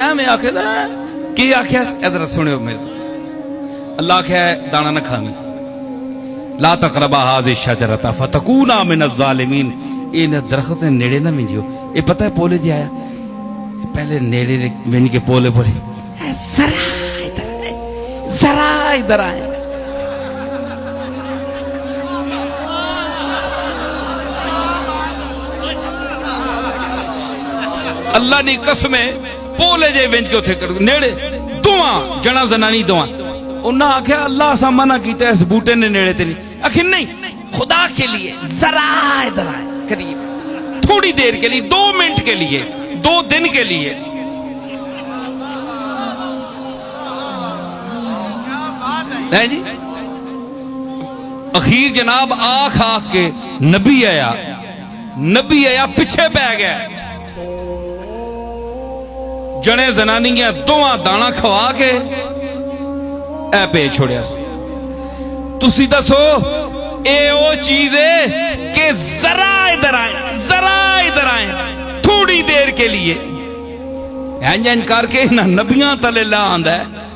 ਐਵੇਂ ਆਖਦਾ ਕੀ ਆਖਿਆ ਇਧਰ ਸੁਣਿਓ ਮੇਰੇ अल्लाह आख्या दाना न खावी ला तकरबा हाज़ि शजरता फतकूना मिन ज़ालिमीन इन दरख्त ने नेड़े ना मिंजियो ये पता है पोले जी आया पहले नेड़े मिंज के पोले बोले जरा इधर आए अल्लाह दी कसम पोले जे मिंज के उथे नेड़े दुआ जना जनानी दुआ उन्हें आख्या अल्लाह सा मना किया इस बूटे ने नेड़े ते नहीं आखिर नहीं खुदा के लिए जरा इधर आए करीब थोड़ी देर के लिए 2 मिनट के लिए 2 दिन के लिए है जी अखीर जनाब आख आख के नबी आया पीछे पै गया जने जनानियां दोवां दाना खवा के ऐ पे छोड़िया तुसी दसो ए ओ चीज है कि जरा इधर आए थोड़ी देर के लिए इंज करके ना नबियां तले ला आंदा है